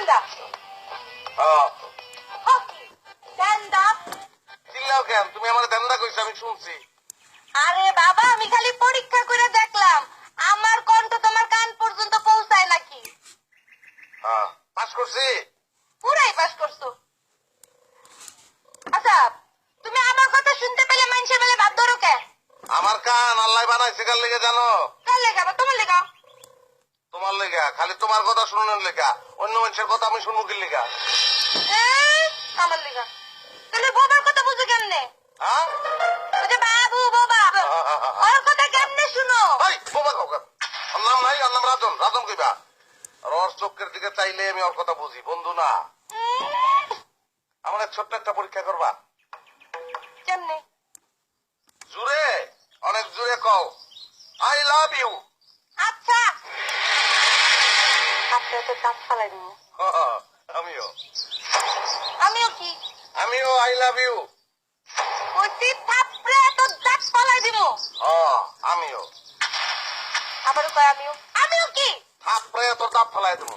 গেন্দা hockey গেন্দা। চিল্লাও কেন? তুমি আমার দেন্দা কইছো, আমি শুনছি। আরে বাবা, আমি খালি পরীক্ষা করে দেখলাম আমার কণ্ঠ তোমার কান পর্যন্ত পৌঁছায় নাকি। পাস করছি। পুরাই পাস করছো। আচ্ছা, তুমি আমার কথা শুনতে পেলে মানুষের বেলা ভাব ধরো কে? আমার কান আল্লাহ বানাইছে কার লেগে জানো? কার লেখা বা তোমার লেখা? তোমার লেগা। খালি তোমার কথা শুনানোর লেগা। অন্য মানুষের কথা আমি শুনবো কি লেগা? আমার লেখা। তাহলে বোবার কথা বুঝো কেমনে? হ্যাঁ, ওই যে বাবু বোবা, ওর কথা কেমনে শুনো? বোবা কাউ কেন? ওর নাম নাই, ওর নাম রাজন। রাজন কইবা। আর ওর চোখের দিকে চাইলে আমি ওর কথা বুঝি, বন্ধু না। আমার ছোট্ট একটা পরীক্ষা করবা। কেমনে? জুড়ে, অনেক জুড়ে কও আই লাভ ইউ। আচ্ছা, আপনার তো দাঁত ফালাই দিন। আমিও। আমিও কি? আমিও আই লাভ ইউ। ওই থাপড়ে তো দাঁত ফালাই দিব। আমিও। আবারও কয় আমিও। আমিও কি? থাপড়ে তোর দাঁত ফেলাই দেবো।